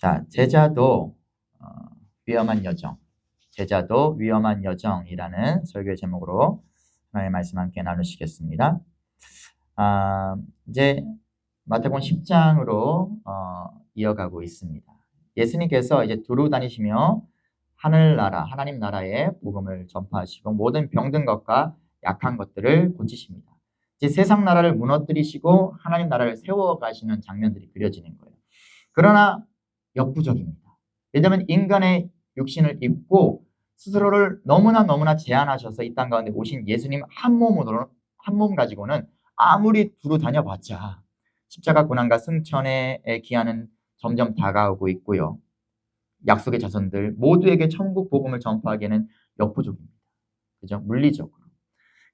자, 제자도 위험한 여정, 제자도 위험한 여정이라는 설교의 제목으로 하나님의 말씀 함께 나누시겠습니다. 이제 마태복음 10장으로 이어가고 있습니다. 예수님께서 이제 두루 다니시며 하늘나라, 하나님 나라의 복음을 전파하시고 모든 병든 것과 약한 것들을 고치십니다. 이제 세상 나라를 무너뜨리시고 하나님 나라를 세워가시는 장면들이 그려지는 거예요. 그러나 역부족입니다. 왜냐하면 인간의 육신을 입고 스스로를 너무나 제한하셔서 이 땅 가운데 오신 예수님 한 몸 가지고는 아무리 두루 다녀봤자 십자가 고난과 승천의 기한은 점점 다가오고 있고요. 약속의 자손들 모두에게 천국 복음을 전파하기에는 역부족입니다. 그죠? 물리적으로.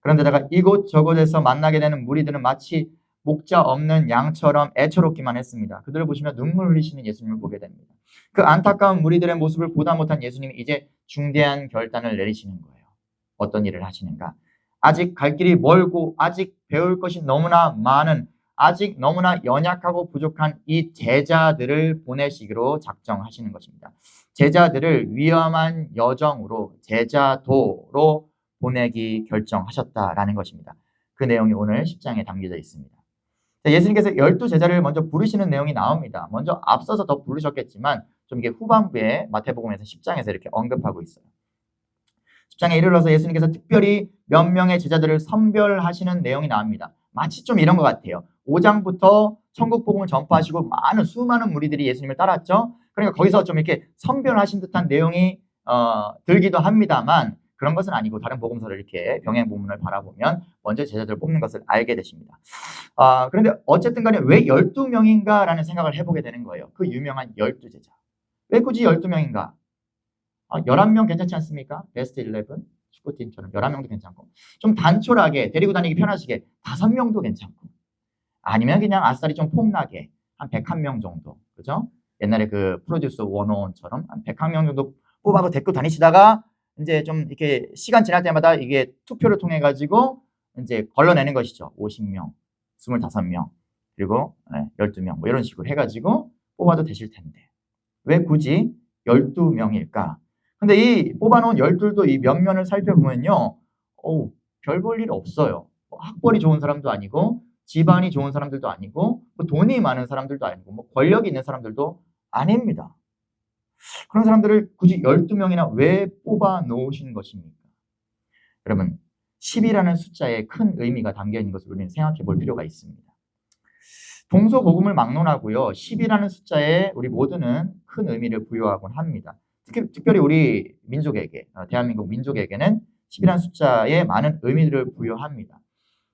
그런데다가 이곳저곳에서 만나게 되는 무리들은 마치 목자 없는 양처럼 애처롭기만 했습니다. 그들을 보시면 눈물 흘리시는 예수님을 보게 됩니다. 그 안타까운 무리들의 모습을 보다 못한 예수님이 이제 중대한 결단을 내리시는 거예요. 어떤 일을 하시는가? 아직 갈 길이 멀고 아직 배울 것이 너무나 많은, 아직 너무나 연약하고 부족한 이 제자들을 보내시기로 작정하시는 것입니다. 제자들을 위험한 여정으로, 제자도로 보내기 결정하셨다라는 것입니다. 그 내용이 오늘 10장에 담겨져 있습니다. 예수님께서 12제자를 먼저 부르시는 내용이 나옵니다. 먼저 앞서서 더 부르셨겠지만 좀 이게 후반부에 마태복음에서 10장에서 이렇게 언급하고 있어요. 10장에 이르러서 예수님께서 특별히 몇 명의 제자들을 선별하시는 내용이 나옵니다. 마치 좀 이런 것 같아요. 5장부터 천국 복음을 전파하시고 수많은 무리들이 예수님을 따랐죠. 그러니까 거기서 좀 이렇게 선별하신 듯한 내용이 들기도 합니다만 그런 것은 아니고 다른 복음서를 이렇게 병행 본문을 바라보면 먼저 제자들을 뽑는 것을 알게 되십니다. 그런데 어쨌든 간에 왜 12명인가 라는 생각을 해보게 되는 거예요. 그 유명한 12제자. 왜 굳이 12명인가? 11명 괜찮지 않습니까? 베스트 11 축구팀처럼 11명도 괜찮고 좀 단촐하게 데리고 다니기 편하시게 5명도 괜찮고 아니면 그냥 아싸리 좀 폼나게 한 101명 정도, 그죠? 옛날에 그 프로듀스 101처럼 한 101명 정도 뽑아서 데리고 다니시다가 이제 좀 이렇게 시간 지날 때마다 이게 투표를 통해 가지고 이제 걸러내는 것이죠. 50명, 25명, 그리고 12명 뭐 이런 식으로 해가지고 뽑아도 되실 텐데 왜 굳이 12명일까? 근데 이 뽑아놓은 12도 이 면면을 살펴보면요, 별 볼 일 없어요. 학벌이 좋은 사람도 아니고 집안이 좋은 사람들도 아니고 뭐 돈이 많은 사람들도 아니고 뭐 권력이 있는 사람들도 아닙니다. 그런 사람들을 굳이 12명이나 왜 뽑아 놓으신 것입니까? 여러분, 10이라는 숫자에 큰 의미가 담겨 있는 것을 우리는 생각해 볼 필요가 있습니다. 동서고금을 막론하고요. 10이라는 숫자에 우리 모두는 큰 의미를 부여하곤 합니다. 특별히 우리 민족에게, 대한민국 민족에게는 10이라는 숫자에 많은 의미를 부여합니다.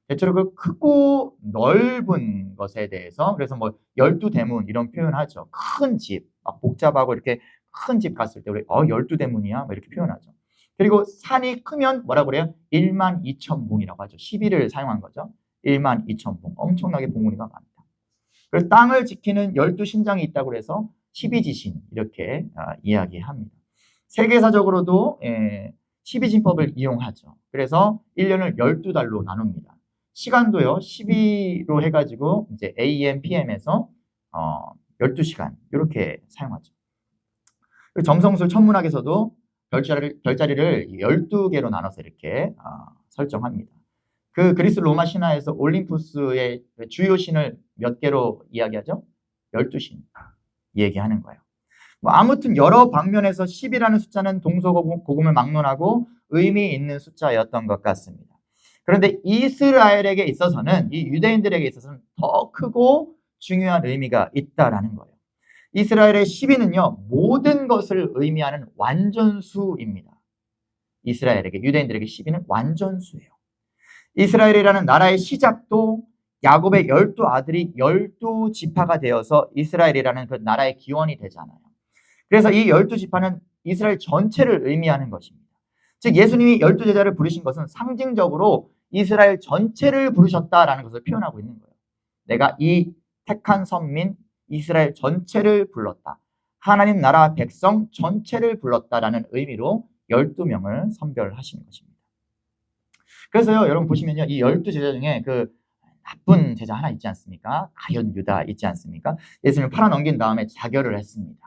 대체로 그 크고 넓은 것에 대해서, 그래서 뭐 12대문 이런 표현하죠. 큰 집, 막 복잡하고 이렇게 큰 집 갔을 때 우리 12대문이야? 이렇게 표현하죠. 그리고 산이 크면 뭐라 그래요? 12,000봉이라고 하죠. 12를 사용한 거죠. 12,000봉. 엄청나게 봉우리가 많다. 그래서 땅을 지키는 12신장이 있다고 해서 12지신 이렇게 이야기합니다. 세계사적으로도 12진법을 이용하죠. 그래서 1년을 12달로 나눕니다. 시간도요, 12로 해가지고 이제 AM, PM에서 12시간 이렇게 사용하죠. 그리고 점성술 천문학에서도 별자리를 12개로 나눠서 이렇게 설정합니다. 그 그리스 로마 신화에서 올림푸스의 주요 신을 몇 개로 이야기하죠? 12신 얘기하는 거예요. 뭐 아무튼 여러 방면에서 10이라는 숫자는 동서고금을 막론하고 의미 있는 숫자였던 것 같습니다. 그런데 이스라엘에게 있어서는, 이 유대인들에게 있어서는 더 크고 중요한 의미가 있다라는 거예요. 이스라엘의 12는요, 모든 것을 의미하는 완전수입니다. 이스라엘에게, 유대인들에게 12는 완전수예요. 이스라엘이라는 나라의 시작도 야곱의 12아들이 12지파가 되어서 이스라엘이라는 그 나라의 기원이 되잖아요. 그래서 이 12지파는 이스라엘 전체를 의미하는 것입니다. 즉 예수님이 12제자를 부르신 것은 상징적으로 이스라엘 전체를 부르셨다라는 것을 표현하고 있는 거예요. 내가 이 택한 선민 이스라엘 전체를 불렀다. 하나님 나라 백성 전체를 불렀다라는 의미로 12명을 선별하신 것입니다. 그래서요, 여러분 보시면요, 이 12제자 중에 그 나쁜 제자 하나 있지 않습니까? 가룟 유다 있지 않습니까? 예수님을 팔아넘긴 다음에 자결을 했습니다.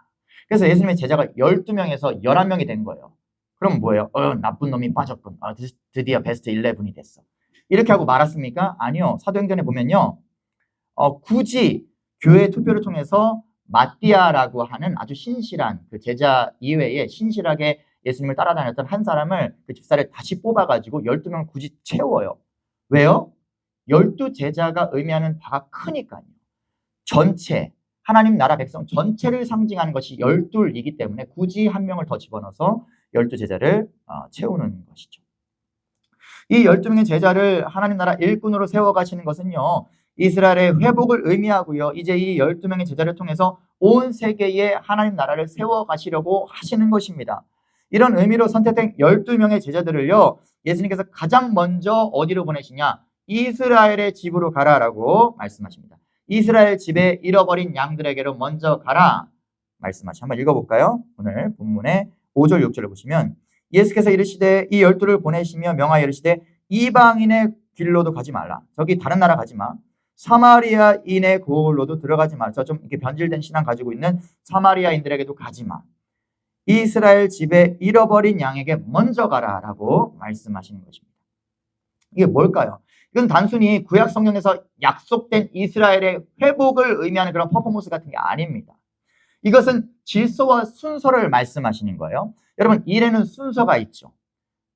그래서 예수님의 제자가 12명에서 11명이 된 거예요. 그럼 뭐예요? 나쁜 놈이 빠졌군. 드디어 베스트 11이 됐어. 이렇게 하고 말았습니까? 아니요. 사도행전에 보면요. 굳이 교회 투표를 통해서 마띠아라고 하는 아주 신실한 그 제자 이외에 신실하게 예수님을 따라다녔던 한 사람을 그 집사를 다시 뽑아가지고 12명을 굳이 채워요. 왜요? 12제자가 의미하는 바가 크니까요. 전체, 하나님 나라 백성 전체를 상징하는 것이 12이기 때문에 굳이 한 명을 더 집어넣어서 12제자를 채우는 것이죠. 이 12명의 제자를 하나님 나라 일꾼으로 세워가시는 것은요. 이스라엘의 회복을 의미하고요. 이제 이 12명의 제자를 통해서 온 세계에 하나님 나라를 세워가시려고 하시는 것입니다. 이런 의미로 선택된 12명의 제자들을요. 예수님께서 가장 먼저 어디로 보내시냐? 이스라엘의 집으로 가라라고 말씀하십니다. 이스라엘 집에 잃어버린 양들에게로 먼저 가라 말씀하시. 한번 읽어볼까요? 오늘 본문의 5절 6절을 보시면 예수께서 이르시되 이 12를 보내시며 명하여 이르시되 이방인의 길로도 가지 말라. 저기 다른 나라 가지 마. 사마리아인의 고을로도 들어가지 마. 저 좀 이렇게 변질된 신앙 가지고 있는 사마리아인들에게도 가지 마. 이스라엘 집에 잃어버린 양에게 먼저 가라라고 말씀하시는 것입니다. 이게 뭘까요? 이건 단순히 구약 성경에서 약속된 이스라엘의 회복을 의미하는 그런 퍼포먼스 같은 게 아닙니다. 이것은 질서와 순서를 말씀하시는 거예요. 여러분, 일에는 순서가 있죠.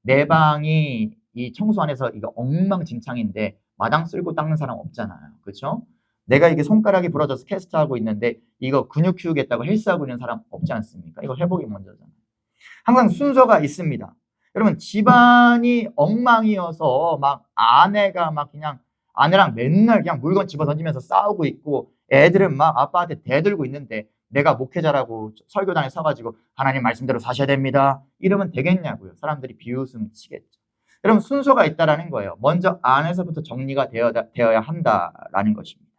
내 방이 이 청소 안에서 이거 엉망진창인데 마당 쓸고 닦는 사람 없잖아요. 그렇죠? 내가 이게 손가락이 부러져서 캐스트하고 있는데 이거 근육 키우겠다고 헬스하고 있는 사람 없지 않습니까? 이거 회복이 먼저잖아요. 항상 순서가 있습니다. 여러분, 집안이 엉망이어서 막 아내가 막 그냥 아내랑 맨날 그냥 물건 집어 던지면서 싸우고 있고 애들은 막 아빠한테 대들고 있는데 내가 목회자라고 설교단에 서가지고 하나님 말씀대로 사셔야 됩니다. 이러면 되겠냐고요. 사람들이 비웃음 치겠죠. 여러분, 순서가 있다라는 거예요. 먼저 안에서부터 정리가 되어야 한다라는 것입니다.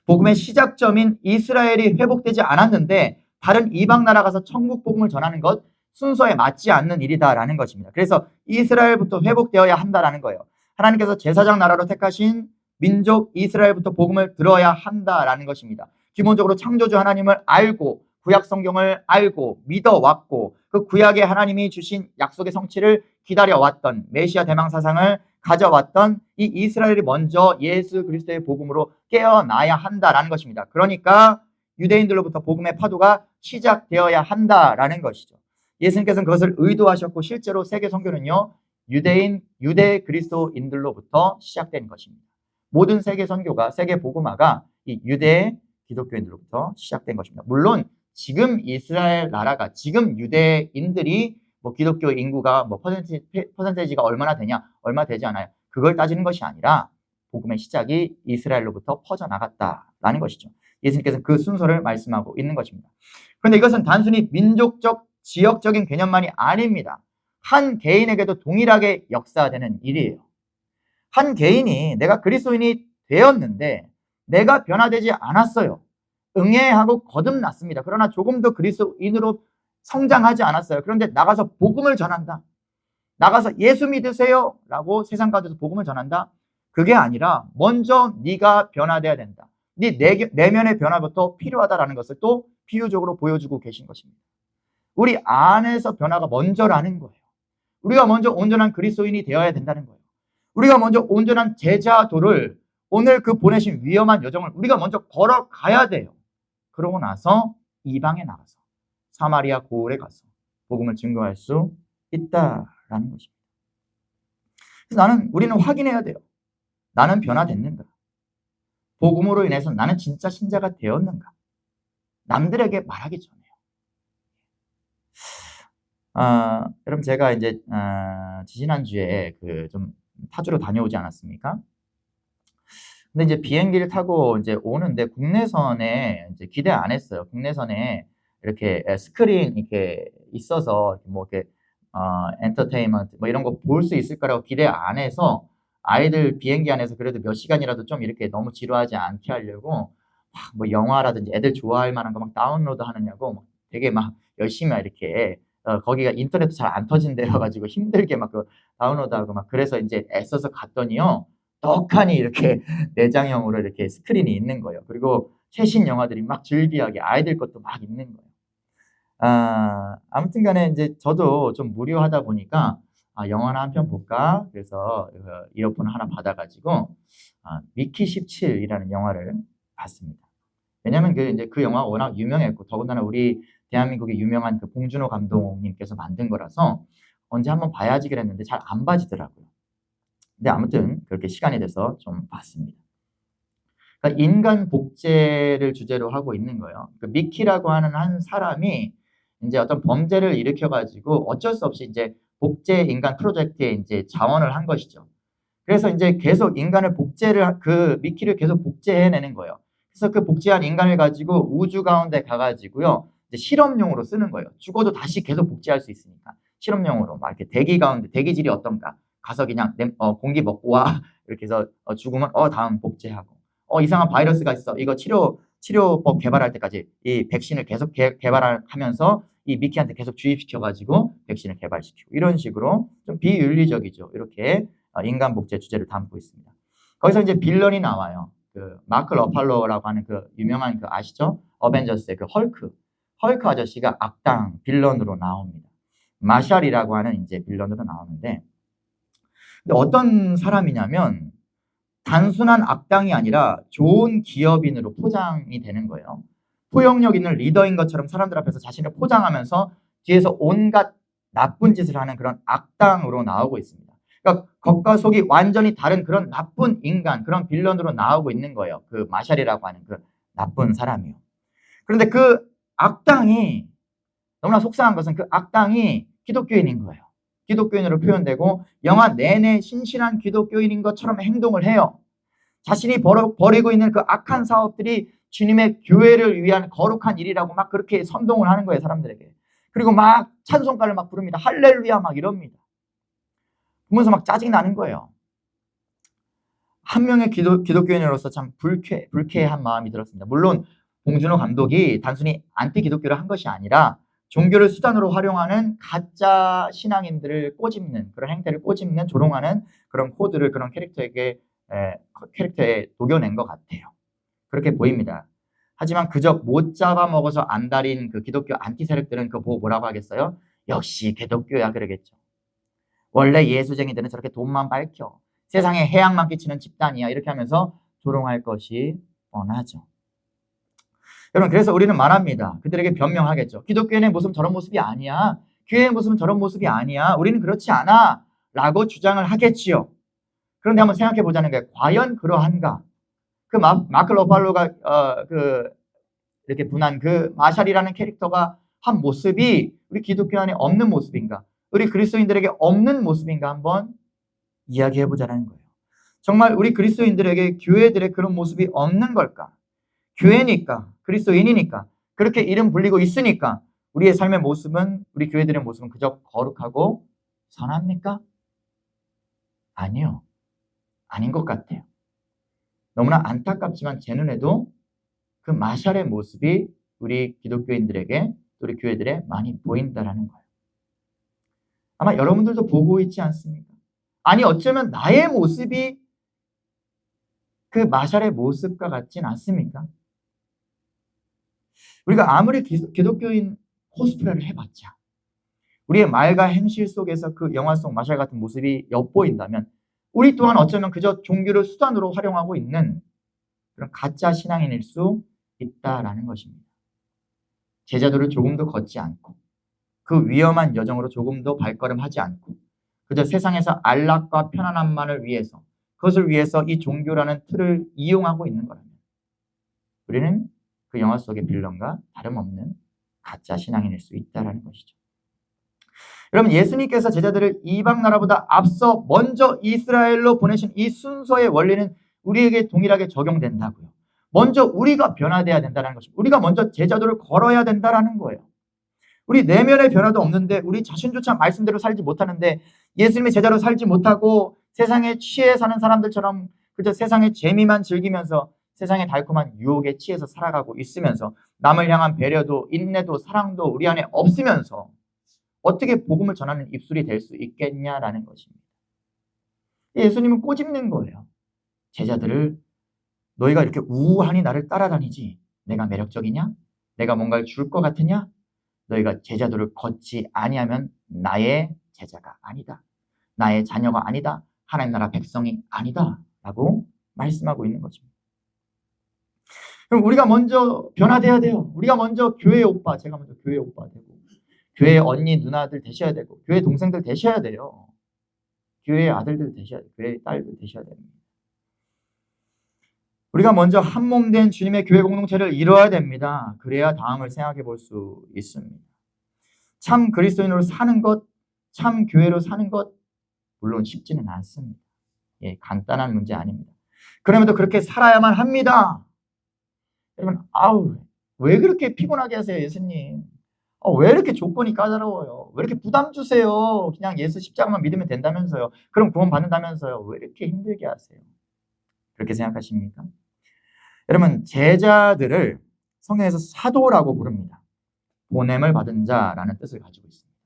복음의 시작점인 이스라엘이 회복되지 않았는데 다른 이방 나라 가서 천국 복음을 전하는 것 순서에 맞지 않는 일이다라는 것입니다. 그래서 이스라엘부터 회복되어야 한다라는 거예요. 하나님께서 제사장 나라로 택하신 민족 이스라엘부터 복음을 들어야 한다라는 것입니다. 기본적으로 창조주 하나님을 알고 구약 성경을 알고 믿어왔고 그 구약에 하나님이 주신 약속의 성취를 기다려왔던 메시아 대망 사상을 가져왔던 이 이스라엘이 먼저 예수 그리스도의 복음으로 깨어나야 한다라는 것입니다. 그러니까 유대인들로부터 복음의 파도가 시작되어야 한다라는 것이죠. 예수님께서는 그것을 의도하셨고 실제로 세계 선교는요. 유대 그리스도인들로부터 시작된 것입니다. 모든 세계 선교가 세계 복음화가 이 유대 기독교인들로부터 시작된 것입니다. 물론 지금 이스라엘 나라가 지금 유대인들이 뭐 기독교 인구가 뭐 퍼센테이지가 얼마나 되냐 얼마 되지 않아요. 그걸 따지는 것이 아니라 복음의 시작이 이스라엘로부터 퍼져나갔다라는 것이죠. 예수님께서는 그 순서를 말씀하고 있는 것입니다. 그런데 이것은 단순히 민족적 지역적인 개념만이 아닙니다. 한 개인에게도 동일하게 역사되는 일이에요. 한 개인이 내가 그리스도인이 되었는데 내가 변화되지 않았어요. 응애하고 거듭났습니다. 그러나 조금 더 그리스도인으로 성장하지 않았어요. 그런데 나가서 복음을 전한다. 나가서 예수 믿으세요 라고 세상 가운데서 복음을 전한다. 그게 아니라 먼저 네가 변화돼야 된다. 네 내면의 변화부터 필요하다라는 것을 또 비유적으로 보여주고 계신 것입니다. 우리 안에서 변화가 먼저라는 거예요. 우리가 먼저 온전한 그리스도인이 되어야 된다는 거예요. 우리가 먼저 온전한 제자도를 오늘 그 보내신 위험한 여정을 우리가 먼저 걸어가야 돼요. 그러고 나서 이방에 나가서 사마리아 고을에 가서 복음을 증거할 수 있다라는 것입니다. 그래서 우리는 확인해야 돼요. 나는 변화됐는가? 복음으로 인해서 나는 진짜 신자가 되었는가? 남들에게 말하기 전에요. 여러분 제가 이제 지지난주에 그 좀 타주로 다녀오지 않았습니까? 근데 이제 비행기를 타고 이제 오는데 국내선에 이제 기대 안 했어요. 국내선에 이렇게 스크린 이렇게 있어서 뭐 이렇게 엔터테인먼트 뭐 이런 거 볼 수 있을 거라고 기대 안 해서 아이들 비행기 안에서 그래도 몇 시간이라도 좀 이렇게 너무 지루하지 않게 하려고 뭐 영화라든지 애들 좋아할 만한 거 막 다운로드 하느냐고 막 되게 막 열심히 이렇게 거기가 인터넷도 잘 안 터진 데여가지고 힘들게 막 그 다운로드하고 막 그래서 이제 애써서 갔더니요. 떡하니 이렇게 내장형으로 이렇게 스크린이 있는 거예요. 그리고 최신 영화들이 막 즐비하게 아이들 것도 막 있는 거예요. 아무튼 간에 이제 저도 좀 무료하다 보니까 영화나 한 편 볼까? 그래서 이어폰 하나 받아가지고 미키 17이라는 영화를 봤습니다. 왜냐면 이제 그 영화가 워낙 유명했고 더군다나 우리 대한민국의 유명한 그 봉준호 감독님께서 만든 거라서 언제 한번 봐야지 그랬는데 잘 안 봐지더라고요. 근데 아무튼 그렇게 시간이 돼서 좀 봤습니다. 그러니까 인간 복제를 주제로 하고 있는 거예요. 그 미키라고 하는 한 사람이 이제 어떤 범죄를 일으켜가지고 어쩔 수 없이 이제 복제 인간 프로젝트에 이제 자원을 한 것이죠. 그래서 이제 계속 인간을 그 미키를 계속 복제해내는 거예요. 그래서 그 복제한 인간을 가지고 우주 가운데 가가지고요. 이제 실험용으로 쓰는 거예요. 죽어도 다시 계속 복제할 수 있으니까. 실험용으로 막 이렇게 대기 가운데 대기질이 어떤가. 가서 그냥 공기 먹고 와. 이렇게 해서 죽으면 다음 복제하고. 이상한 바이러스가 있어. 이거 치료법 개발할 때까지 이 백신을 계속 개발하면서 이 미키한테 계속 주입시켜가지고 백신을 개발시키고 이런 식으로 좀 비윤리적이죠. 이렇게 인간 복제 주제를 담고 있습니다. 거기서 이제 빌런이 나와요. 그 마크 러팔로라고 하는 그 유명한 그 아시죠? 어벤져스의 그 헐크 아저씨가 악당 빌런으로 나옵니다. 마샬이라고 하는 이제 빌런으로 나오는데, 근데 어떤 사람이냐면 단순한 악당이 아니라 좋은 기업인으로 포장이 되는 거예요. 포용력 있는 리더인 것처럼 사람들 앞에서 자신을 포장하면서 뒤에서 온갖 나쁜 짓을 하는 그런 악당으로 나오고 있습니다. 그러니까 겉과 속이 완전히 다른 그런 나쁜 인간, 그런 빌런으로 나오고 있는 거예요. 그 마샬이라고 하는 그 나쁜 사람이요. 그런데 그 악당이 너무나 속상한 것은 그 악당이 기독교인인 거예요. 기독교인으로 표현되고 영화 내내 신실한 기독교인인 것처럼 행동을 해요. 자신이 벌이고 있는 그 악한 사업들이 주님의 교회를 위한 거룩한 일이라고 막 그렇게 선동을 하는 거예요, 사람들에게. 그리고 막 찬송가를 막 부릅니다. 할렐루야 막 이럽니다. 보면서 막 짜증이 나는 거예요. 한 명의 기독교인으로서 참 불쾌한 마음이 들었습니다. 물론 봉준호 감독이 단순히 안티 기독교를 한 것이 아니라 종교를 수단으로 활용하는 가짜 신앙인들을 꼬집는 그런 행태를 꼬집는 조롱하는 그런 코드를 그런 캐릭터에 녹여낸 것 같아요. 그렇게 보입니다. 하지만 그저 못 잡아먹어서 안달인 그 기독교 안티 세력들은 그거 보고 뭐라고 하겠어요? 역시 기독교야 그러겠죠. 원래 예수쟁이들은 저렇게 돈만 밝혀 세상에 해악만 끼치는 집단이야 이렇게 하면서 조롱할 것이 뻔하죠. 여러분 그래서 우리는 말합니다. 그들에게 변명하겠죠. 기독교인의 모습은 저런 모습이 아니야. 교회의 모습은 저런 모습이 아니야. 우리는 그렇지 않아 라고 주장을 하겠지요. 그런데 한번 생각해 보자는 거예요. 과연 그러한가? 그 마크 러팔로가 이렇게 분한 그 마샬이라는 캐릭터가 한 모습이 우리 기독교 안에 없는 모습인가? 우리 그리스도인들에게 없는 모습인가 한번 이야기해 보자는 거예요. 정말 우리 그리스도인들에게 교회들의 그런 모습이 없는 걸까? 교회니까, 그리스도인이니까, 그렇게 이름 불리고 있으니까 우리의 삶의 모습은, 우리 교회들의 모습은 그저 거룩하고 선합니까? 아니요. 아닌 것 같아요. 너무나 안타깝지만 제 눈에도 그 마샬의 모습이 우리 기독교인들에게, 우리 교회들에 많이 보인다는 거예요. 아마 여러분들도 보고 있지 않습니까? 아니 어쩌면 나의 모습이 그 마샬의 모습과 같진 않습니까? 우리가 아무리 기독교인 코스프레를 해봤자 우리의 말과 행실 속에서 그 영화 속 마샬 같은 모습이 엿보인다면 우리 또한 어쩌면 그저 종교를 수단으로 활용하고 있는 그런 가짜 신앙인일 수 있다라는 것입니다. 제자도를 조금도 걷지 않고 그 위험한 여정으로 조금도 발걸음하지 않고 그저 세상에서 안락과 편안함만을 위해서 그것을 위해서 이 종교라는 틀을 이용하고 있는 거라면 우리는 그 영화 속의 빌런과 다름없는 가짜 신앙인일 수 있다는 것이죠. 여러분 예수님께서 제자들을 이방 나라보다 앞서 먼저 이스라엘로 보내신 이 순서의 원리는 우리에게 동일하게 적용된다고요. 먼저 우리가 변화돼야 된다는 것입니다. 우리가 먼저 제자도를 걸어야 된다는 거예요. 우리 내면의 변화도 없는데 우리 자신조차 말씀대로 살지 못하는데 예수님의 제자로 살지 못하고 세상에 취해 사는 사람들처럼 그저 세상의 재미만 즐기면서 세상의 달콤한 유혹에 취해서 살아가고 있으면서 남을 향한 배려도 인내도 사랑도 우리 안에 없으면서 어떻게 복음을 전하는 입술이 될 수 있겠냐라는 것입니다. 예수님은 꼬집는 거예요. 제자들을 너희가 이렇게 우우하니 나를 따라다니지 내가 매력적이냐? 내가 뭔가를 줄 것 같으냐? 너희가 제자도를 걷지 아니하면 나의 제자가 아니다. 나의 자녀가 아니다. 하나님 나라 백성이 아니다. 라고 말씀하고 있는 것입니다. 그럼 우리가 먼저 변화돼야 돼요. 우리가 먼저 교회 오빠, 제가 먼저 교회 오빠 되고, 교회 언니, 누나들 되셔야 되고, 교회 동생들 되셔야 돼요. 교회 아들들 되셔야 돼요. 교회 딸들 되셔야 됩니다. 우리가 먼저 한 몸 된 주님의 교회 공동체를 이루어야 됩니다. 그래야 다음을 생각해 볼 수 있습니다. 참 그리스도인으로 사는 것, 참 교회로 사는 것, 물론 쉽지는 않습니다. 예, 간단한 문제 아닙니다. 그럼에도 그렇게 살아야만 합니다. 여러분, 왜 그렇게 피곤하게 하세요, 예수님? 왜 이렇게 조건이 까다로워요? 왜 이렇게 부담 주세요? 그냥 예수 십자가만 믿으면 된다면서요. 그럼 구원 받는다면서요. 왜 이렇게 힘들게 하세요? 그렇게 생각하십니까? 여러분, 제자들을 성경에서 사도라고 부릅니다. 보냄을 받은 자라는 뜻을 가지고 있습니다.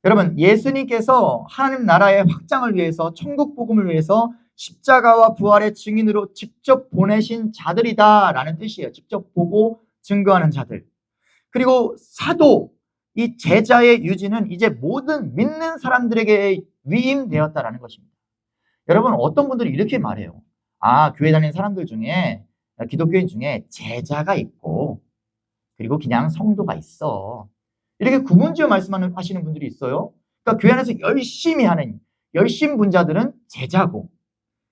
여러분, 예수님께서 하나님 나라의 확장을 위해서, 천국 복음을 위해서 십자가와 부활의 증인으로 직접 보내신 자들이다라는 뜻이에요. 직접 보고 증거하는 자들. 그리고 사도, 이 제자의 유지는 이제 모든 믿는 사람들에게 위임되었다라는 것입니다. 여러분, 어떤 분들이 이렇게 말해요. 교회 다니는 사람들 중에, 기독교인 중에 제자가 있고, 그리고 그냥 성도가 있어. 이렇게 구분지어 말씀하시는 분들이 있어요. 그러니까 교회 안에서 열심히 하는, 열심 분자들은 제자고,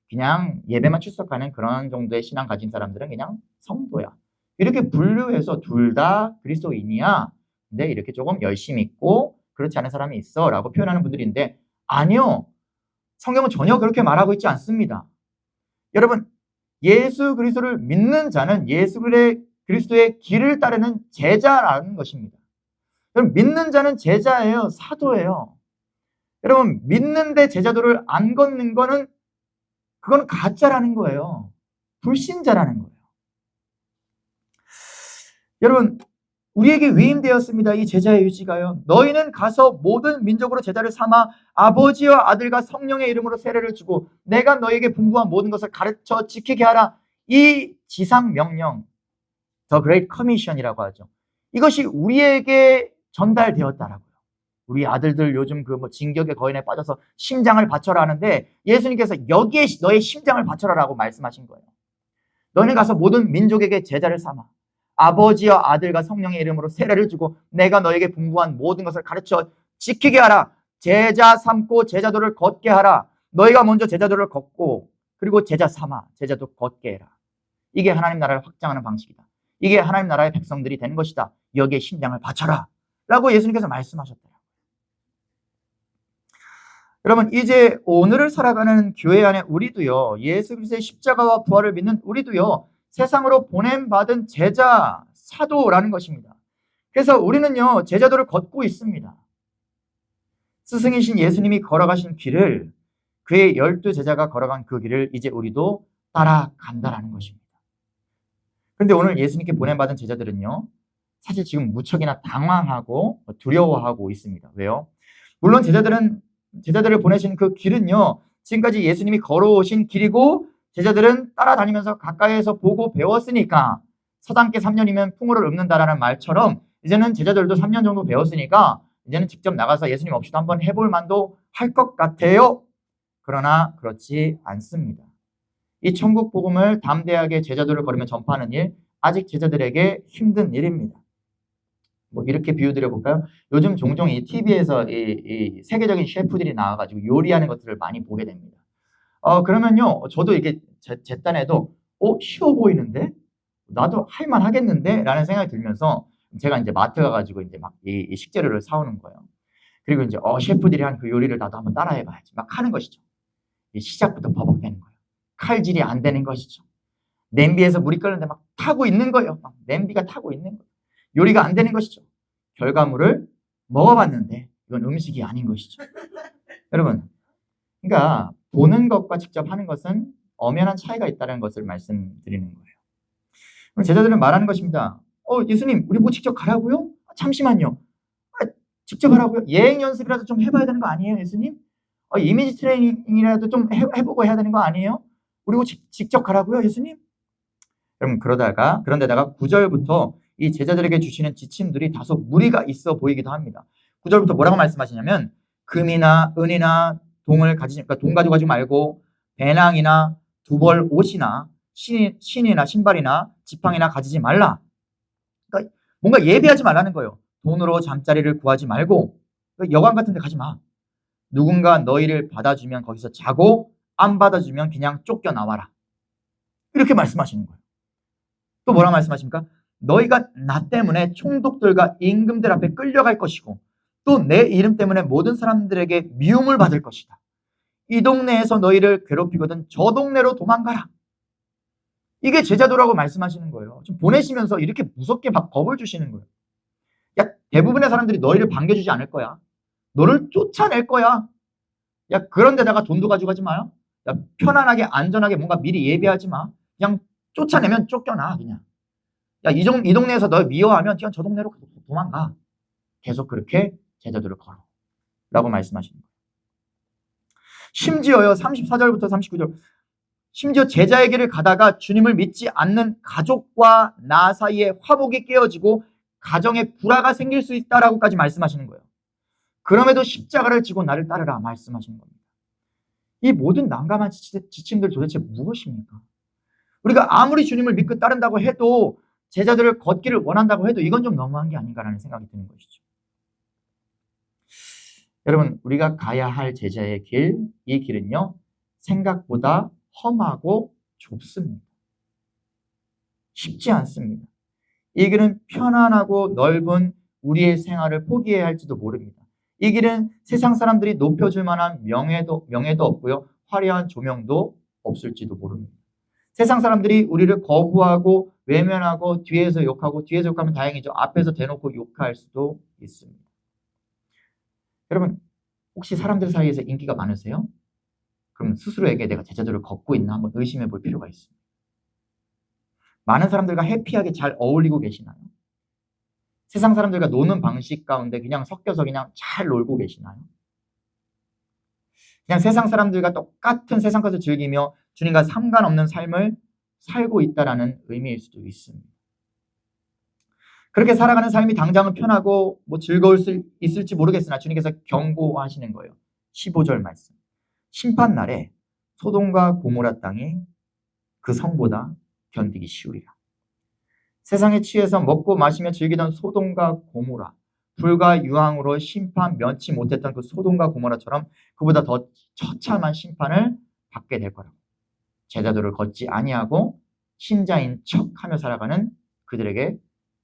그냥 예배만 출석하는 그런 정도의 신앙 가진 사람들은 그냥 성도야. 이렇게 분류해서 둘 다 그리스도인이야. 근데 이렇게 조금 열심히 있고 그렇지 않은 사람이 있어 라고 표현하는 분들인데, 아니요. 성경은 전혀 그렇게 말하고 있지 않습니다. 여러분, 예수 그리스도를 믿는 자는 예수 그리스도의 길을 따르는 제자라는 것입니다. 여러분, 믿는 자는 제자예요. 사도예요. 여러분, 믿는데 제자도를 안 걷는 거는 그건 가짜라는 거예요. 불신자라는 거예요. 여러분, 우리에게 위임되었습니다. 이 제자의 유지가요. 너희는 가서 모든 민족으로 제자를 삼아 아버지와 아들과 성령의 이름으로 세례를 주고 내가 너희에게 분부한 모든 것을 가르쳐 지키게 하라. 이 지상 명령, The Great Commission이라고 하죠. 이것이 우리에게 전달되었다라고요. 우리 아들들 요즘 진격의 거인에 빠져서 심장을 바쳐라 하는데, 예수님께서 여기에 너의 심장을 바쳐라라고 말씀하신 거예요. 너는 가서 모든 민족에게 제자를 삼아 아버지와 아들과 성령의 이름으로 세례를 주고 내가 너에게 분부한 모든 것을 가르쳐 지키게 하라. 제자 삼고 제자도를 걷게 하라. 너희가 먼저 제자도를 걷고 그리고 제자 삼아 제자도 걷게 해라. 이게 하나님 나라를 확장하는 방식이다. 이게 하나님 나라의 백성들이 되는 것이다. 여기에 심장을 바쳐라 라고 예수님께서 말씀하셨대요. 여러분, 이제 오늘을 살아가는 교회 안에 우리도요, 예수 그리스도의 십자가와 부활을 믿는 우리도요, 세상으로 보냄받은 제자, 사도라는 것입니다. 그래서 우리는요, 제자도를 걷고 있습니다. 스승이신 예수님이 걸어가신 길을, 그의 12제자가 걸어간 그 길을 이제 우리도 따라간다라는 것입니다. 그런데 오늘 예수님께 보냄받은 제자들은요, 사실 지금 무척이나 당황하고 두려워하고 있습니다. 왜요? 물론 제자들을 보내신 그 길은요, 지금까지 예수님이 걸어오신 길이고 제자들은 따라다니면서 가까이에서 보고 배웠으니까, 서당계 3년이면 풍어를 읊는다라는 말처럼 이제는 제자들도 3년 정도 배웠으니까 이제는 직접 나가서 예수님 없이도 한번 해볼 만도 할 것 같아요. 그러나 그렇지 않습니다. 이 천국 복음을 담대하게 제자들을 걸으며 전파하는 일, 아직 제자들에게 힘든 일입니다. 이렇게 비유드려 볼까요? 요즘 종종 이 TV에서 이 세계적인 셰프들이 나와가지고 요리하는 것들을 많이 보게 됩니다. 그러면요, 저도 이게 제 딴에도 쉬워 보이는데 나도 할만 하겠는데 라는 생각이 들면서 제가 이제 마트 가가지고 이제 막 이 식재료를 사오는 거예요. 그리고 이제 셰프들이 한 그 요리를 나도 한번 따라해봐야지 막 하는 것이죠. 시작부터 버벅대는 거예요. 칼질이 안 되는 것이죠. 냄비에서 물이 끓는데 막 타고 있는 거예요. 막 냄비가 타고 있는 거예요. 요리가 안 되는 것이죠. 결과물을 먹어봤는데 이건 음식이 아닌 것이죠. 여러분, 그러니까 보는 것과 직접 하는 것은 엄연한 차이가 있다는 것을 말씀드리는 거예요. 그럼 제자들은 말하는 것입니다. 예수님, 우리 뭐 직접 가라고요? 잠시만요. 직접 하라고요? 예행 연습이라도 좀 해봐야 되는 거 아니에요, 예수님? 이미지 트레이닝이라도 좀 해보고 해야 되는 거 아니에요? 우리 뭐 직접 가라고요, 예수님? 여러분, 그런데다가 9절부터 이 제자들에게 주시는 지침들이 다소 무리가 있어 보이기도 합니다. 9절부터 뭐라고 말씀하시냐면 금이나 은이나 동을 가지지, 그러니까 돈 가져가지 말고 배낭이나 두벌 옷이나 신이나 신발이나 지팡이나 가지지 말라. 그러니까 뭔가 예비하지 말라는 거예요. 돈으로 잠자리를 구하지 말고 여관 같은 데 가지 마. 누군가 너희를 받아주면 거기서 자고 안 받아주면 그냥 쫓겨나와라. 이렇게 말씀하시는 거예요. 또 뭐라 말씀하십니까? 너희가 나 때문에 총독들과 임금들 앞에 끌려갈 것이고 또 내 이름 때문에 모든 사람들에게 미움을 받을 것이다. 이 동네에서 너희를 괴롭히거든 저 동네로 도망가라. 이게 제자도라고 말씀하시는 거예요. 지금 보내시면서 이렇게 무섭게 막 겁을 주시는 거예요. 야, 대부분의 사람들이 너희를 반겨주지 않을 거야. 너를 쫓아낼 거야. 야, 그런 데다가 돈도 가져가지 마요. 야, 편안하게 안전하게 뭔가 미리 예비하지 마. 그냥 쫓아내면 쫓겨나 그냥. 야, 이 동네에서 널 미워하면 그냥 저 동네로 도망가. 계속 그렇게 제자들을 걸어. 라고 말씀하시는 거예요. 심지어요, 34절부터 39절. 심지어 제자의 길을 가다가 주님을 믿지 않는 가족과 나 사이에 화목이 깨어지고 가정에 불화가 생길 수 있다라고까지 말씀하시는 거예요. 그럼에도 십자가를 지고 나를 따르라 말씀하시는 겁니다. 이 모든 난감한 지침들 도대체 무엇입니까? 우리가 아무리 주님을 믿고 따른다고 해도 제자들을 걷기를 원한다고 해도 이건 좀 너무한 게 아닌가라는 생각이 드는 것이죠. 여러분, 우리가 가야 할 제자의 길, 이 길은요, 생각보다 험하고 좁습니다. 쉽지 않습니다. 이 길은 편안하고 넓은 우리의 생활을 포기해야 할지도 모릅니다. 이 길은 세상 사람들이 높여줄 만한 명예도 없고요, 화려한 조명도 없을지도 모릅니다. 세상 사람들이 우리를 거부하고 외면하고 뒤에서 욕하면 다행이죠. 앞에서 대놓고 욕할 수도 있습니다. 여러분, 혹시 사람들 사이에서 인기가 많으세요? 그럼 스스로에게 내가 제자들을 걷고 있나 한번 의심해 볼 필요가 있습니다. 많은 사람들과 해피하게 잘 어울리고 계시나요? 세상 사람들과 노는 방식 가운데 그냥 섞여서 그냥 잘 놀고 계시나요? 그냥 세상 사람들과 똑같은 세상 것을 즐기며 주님과 상관없는 삶을 살고 있다라는 의미일 수도 있습니다. 그렇게 살아가는 삶이 당장은 편하고 즐거울 수 있을지 모르겠으나 주님께서 경고하시는 거예요. 15절 말씀. 심판날에 소돔과 고모라 땅이 그 성보다 견디기 쉬우리라. 세상에 취해서 먹고 마시며 즐기던 소돔과 고모라, 불과 유황으로 심판 면치 못했던 그 소돔과 고모라처럼 그보다 더 처참한 심판을 받게 될 거라고. 제자도를 걷지 아니하고 신자인 척하며 살아가는 그들에게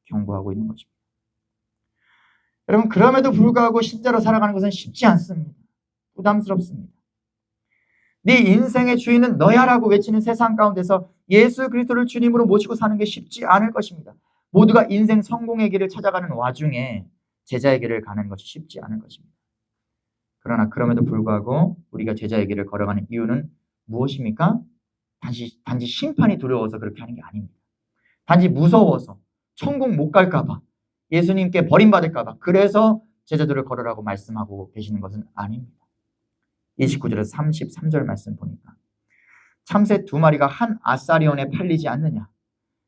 경고하고 있는 것입니다. 여러분, 그럼에도 불구하고 신자로 살아가는 것은 쉽지 않습니다. 부담스럽습니다. 네 인생의 주인은 너야라고 외치는 세상 가운데서 예수 그리스도를 주님으로 모시고 사는 게 쉽지 않을 것입니다. 모두가 인생 성공의 길을 찾아가는 와중에 제자의 길을 가는 것이 쉽지 않은 것입니다. 그러나 그럼에도 불구하고 우리가 제자의 길을 걸어가는 이유는 무엇입니까? 단지 심판이 두려워서 그렇게 하는 게 아닙니다. 단지 무서워서 천국 못 갈까 봐, 예수님께 버림받을까 봐 그래서 제자들을 걸으라고 말씀하고 계시는 것은 아닙니다. 29절에서 33절 말씀 보니까 참새 2마리가 한 아사리온에 팔리지 않느냐.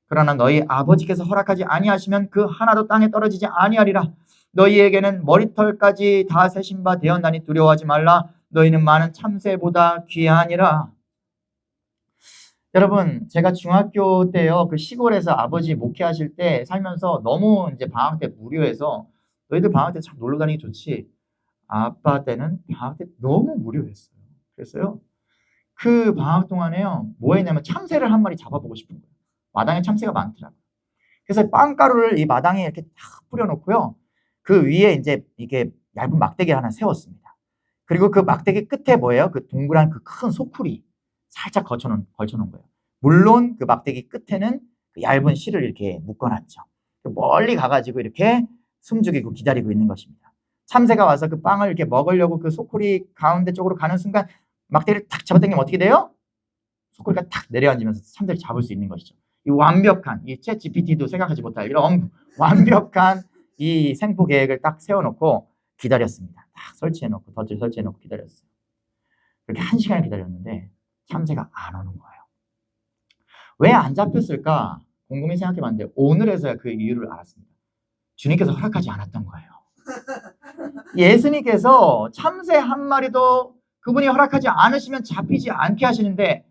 그러나 너희 아버지께서 허락하지 아니하시면 그 하나도 땅에 떨어지지 아니하리라. 너희에게는 머리털까지 다 세신 바 되었나니 두려워하지 말라. 너희는 많은 참새보다 귀하니라. 여러분, 제가 중학교 때요, 그 시골에서 아버지 목회하실 때 살면서 너무 이제 방학 때 무료해서 너희들 방학 때 참 놀러 다니기 좋지. 아빠 때는 방학 때 너무 무료했어요. 그래서요, 그 방학 동안에요, 뭐 했냐면 참새를 한 마리 잡아보고 싶은 거예요. 마당에 참새가 많더라고요. 그래서 빵가루를 이 마당에 이렇게 탁 뿌려놓고요, 그 위에 이제 이게 얇은 막대기 하나 세웠습니다. 그리고 그 막대기 끝에 뭐예요? 그 동그란 그 큰 소쿠리 살짝 걸쳐놓은 거예요. 물론 그 막대기 끝에는 그 얇은 실을 이렇게 묶어놨죠. 멀리 가가지고 이렇게 숨죽이고 기다리고 있는 것입니다. 참새가 와서 그 빵을 이렇게 먹으려고 그 소쿠리 가운데 쪽으로 가는 순간 막대기를 탁 잡아당기면 어떻게 돼요? 소쿠리가 탁 내려앉으면서 참새를 잡을 수 있는 것이죠. 이 완벽한, 이 챗 GPT도 생각하지 못할 이런 완벽한 이 생포 계획을 딱 세워놓고 기다렸습니다. 딱 설치해놓고, 덫을 설치해놓고 기다렸어요. 그렇게 1시간을 기다렸는데 참새가 안 오는 거예요. 왜 안 잡혔을까? 곰곰이 생각해봤는데 오늘에서야 그 이유를 알았습니다. 주님께서 허락하지 않았던 거예요. 예수님께서 참새 한 마리도 그분이 허락하지 않으시면 잡히지 않게 하시는데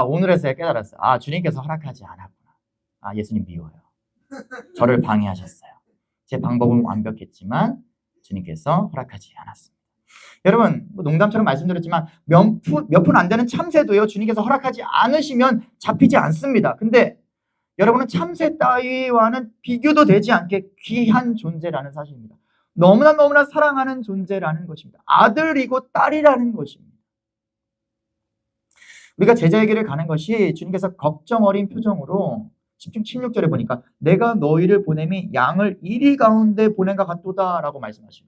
오늘에서야 깨달았어요. 주님께서 허락하지 않았구나. 예수님 미워요. 저를 방해하셨어요. 제 방법은 완벽했지만 주님께서 허락하지 않았습니다. 여러분, 농담처럼 말씀드렸지만 몇 푼 안 되는 참새도요, 주님께서 허락하지 않으시면 잡히지 않습니다. 근데 여러분은 참새 따위와는 비교도 되지 않게 귀한 존재라는 사실입니다. 너무나 사랑하는 존재라는 것입니다. 아들이고 딸이라는 것입니다. 우리가 제자의 길을 가는 것이 주님께서 걱정 어린 표정으로 16절에 보니까 내가 너희를 보냄이 양을 이리 가운데 보낸과 같도다 라고 말씀하시죠.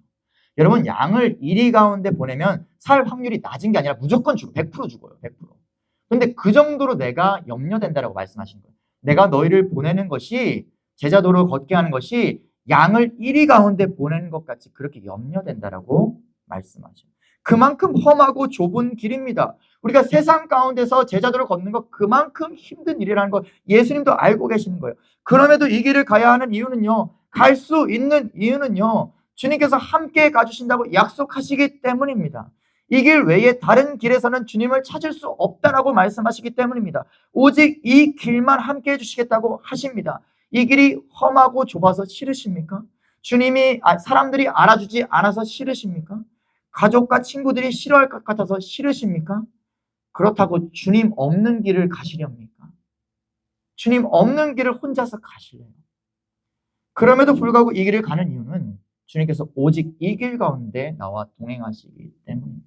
여러분, 양을 이리 가운데 보내면 살 확률이 낮은 게 아니라 무조건 100% 죽어요. 100%. 근데 그 정도로 내가 염려된다라고 말씀하시는 거예요. 내가 너희를 보내는 것이, 제자도로 걷게 하는 것이 양을 이리 가운데 보내는 것 같이 그렇게 염려된다라고 말씀하죠. 그만큼 험하고 좁은 길입니다. 우리가 세상 가운데서 제자도를 걷는 것 그만큼 힘든 일이라는 것 예수님도 알고 계시는 거예요. 그럼에도 이 길을 가야 하는 이유는요, 갈 수 있는 이유는요, 주님께서 함께 가주신다고 약속하시기 때문입니다. 이 길 외에 다른 길에서는 주님을 찾을 수 없다라고 말씀하시기 때문입니다. 오직 이 길만 함께 해주시겠다고 하십니다. 이 길이 험하고 좁아서 싫으십니까? 사람들이 알아주지 않아서 싫으십니까? 가족과 친구들이 싫어할 것 같아서 싫으십니까? 그렇다고 주님 없는 길을 가시렵니까? 주님 없는 길을 혼자서 가실래요? 그럼에도 불구하고 이 길을 가는 이유는 주님께서 오직 이 길 가운데 나와 동행하시기 때문입니다.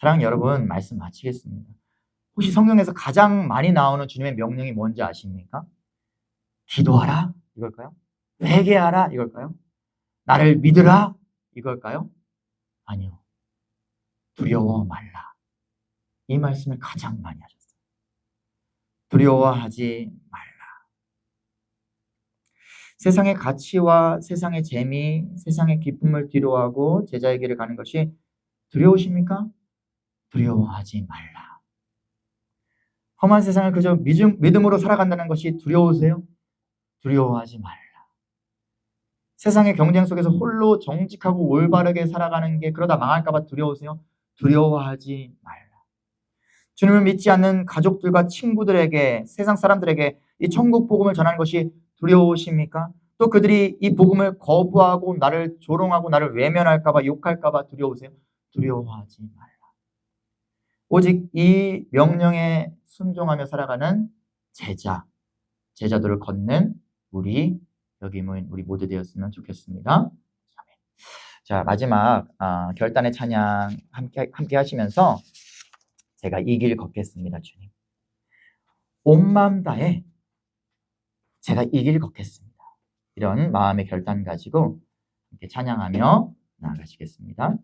사랑하는 여러분, 말씀 마치겠습니다. 혹시 성경에서 가장 많이 나오는 주님의 명령이 뭔지 아십니까? 기도하라 이걸까요? 회개하라 이걸까요? 나를 믿으라 이걸까요? 아니요. 두려워 말라. 이 말씀을 가장 많이 하셨어요. 두려워하지 말라. 세상의 가치와 세상의 재미, 세상의 기쁨을 뒤로하고 제자의 길을 가는 것이 두려우십니까? 두려워하지 말라. 험한 세상을 그저 믿음으로 살아간다는 것이 두려우세요? 두려워하지 말라. 세상의 경쟁 속에서 홀로 정직하고 올바르게 살아가는 게 그러다 망할까봐 두려우세요? 두려워하지 말라. 주님을 믿지 않는 가족들과 친구들에게, 세상 사람들에게 이 천국 복음을 전하는 것이 두려우십니까? 또 그들이 이 복음을 거부하고 나를 조롱하고 나를 외면할까봐, 욕할까봐 두려우세요? 두려워하지 말라. 오직 이 명령에 순종하며 살아가는 제자들을 걷는 여기 모인 우리 모두 되었으면 좋겠습니다. 아멘. 자, 마지막 결단의 찬양 함께 하시면서 제가 이 길 걷겠습니다. 주님, 온 마음 다해 제가 이 길 걷겠습니다. 이런 마음의 결단 가지고 함께 찬양하며 나아가시겠습니다.